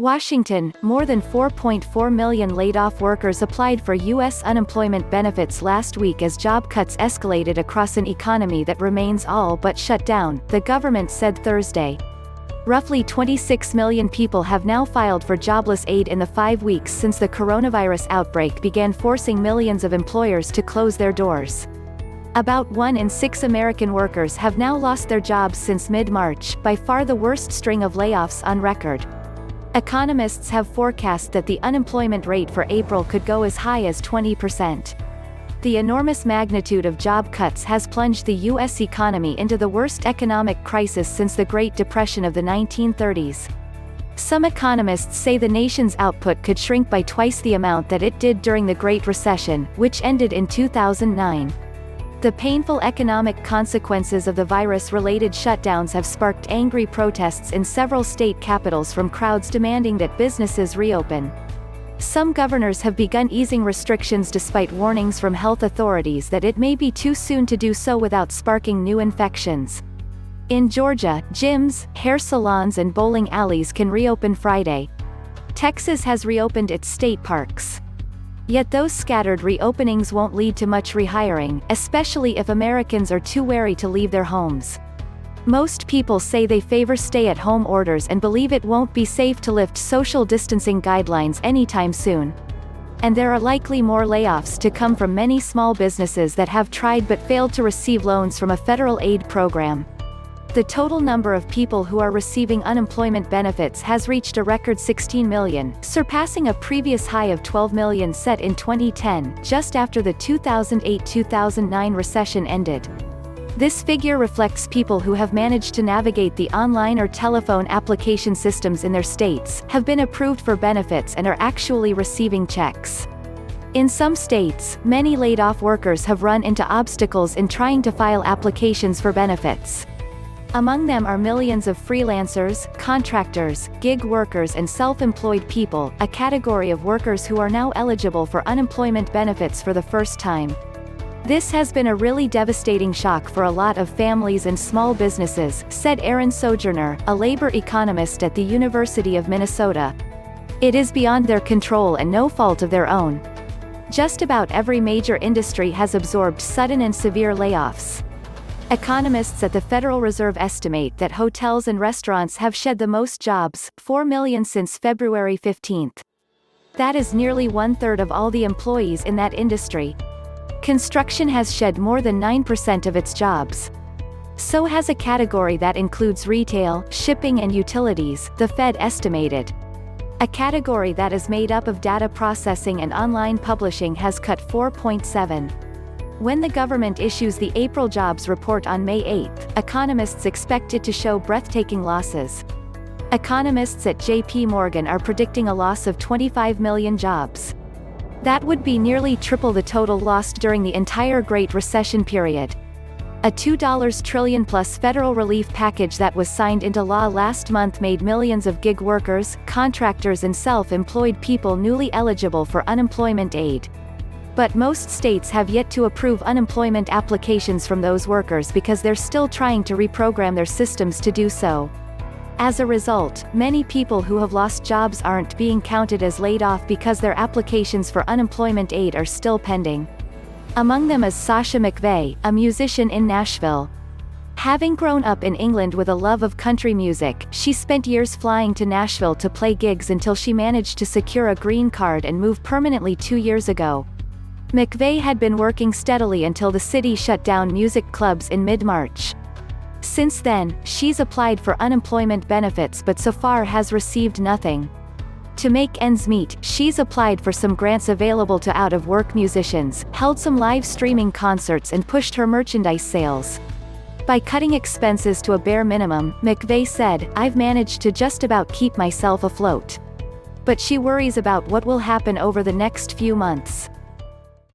Washington, more than 4.4 million laid-off workers applied for U.S. unemployment benefits last week as job cuts escalated across an economy that remains all but shut down, the government said Thursday. Roughly 26 million people have now filed for jobless aid in the 5 weeks since the coronavirus outbreak began, forcing millions of employers to close their doors. About 1 in 6 American workers have now lost their jobs since mid-March, by far the worst string of layoffs on record. Economists have forecast that the unemployment rate for April could go as high as 20%. The enormous magnitude of job cuts has plunged the U.S. economy into the worst economic crisis since the Great Depression of the 1930s. Some economists say the nation's output could shrink by twice the amount that it did during the Great Recession, which ended in 2009. The painful economic consequences of the virus-related shutdowns have sparked angry protests in several state capitals from crowds demanding that businesses reopen. Some governors have begun easing restrictions despite warnings from health authorities that it may be too soon to do so without sparking new infections. In Georgia, gyms, hair salons and bowling alleys can reopen Friday. Texas has reopened its state parks. Yet those scattered reopenings won't lead to much rehiring, especially if Americans are too wary to leave their homes. Most people say they favor stay-at-home orders and believe it won't be safe to lift social distancing guidelines anytime soon. And there are likely more layoffs to come from many small businesses that have tried but failed to receive loans from a federal aid program. The total number of people who are receiving unemployment benefits has reached a record 16 million, surpassing a previous high of 12 million set in 2010, just after the 2008-2009 recession ended. This figure reflects people who have managed to navigate the online or telephone application systems in their states, have been approved for benefits and are actually receiving checks. In some states, many laid-off workers have run into obstacles in trying to file applications for benefits. Among them are millions of freelancers, contractors, gig workers and self-employed people, a category of workers who are now eligible for unemployment benefits for the first time. This has been a really devastating shock for a lot of families and small businesses, said Aaron Sojourner, a labor economist at the University of Minnesota. It is beyond their control and no fault of their own. Just about every major industry has absorbed sudden and severe layoffs. Economists at the Federal Reserve estimate that hotels and restaurants have shed the most jobs, 4 million since February 15. That is nearly 1/3 of all the employees in that industry. Construction has shed more than 9% of its jobs. So has a category that includes retail, shipping and utilities, the Fed estimated. A category that is made up of data processing and online publishing has cut 4.7%. When the government issues the April jobs report on May 8, economists expect it to show breathtaking losses. Economists at J.P. Morgan are predicting a loss of 25 million jobs. That would be nearly triple the total lost during the entire Great Recession period. A $2 trillion-plus federal relief package that was signed into law last month made millions of gig workers, contractors and self-employed people newly eligible for unemployment aid. But most states have yet to approve unemployment applications from those workers because they're still trying to reprogram their systems to do so. As a result, many people who have lost jobs aren't being counted as laid off because their applications for unemployment aid are still pending. Among them is Sasha McVeigh, a musician in Nashville. Having grown up in England with a love of country music, she spent years flying to Nashville to play gigs until she managed to secure a green card and move permanently 2 years ago. McVeigh had been working steadily until the city shut down music clubs in mid-March. Since then, she's applied for unemployment benefits but so far has received nothing. To make ends meet, she's applied for some grants available to out-of-work musicians, held some live streaming concerts and pushed her merchandise sales. By cutting expenses to a bare minimum, McVeigh said, "I've managed to just about keep myself afloat." But she worries about what will happen over the next few months.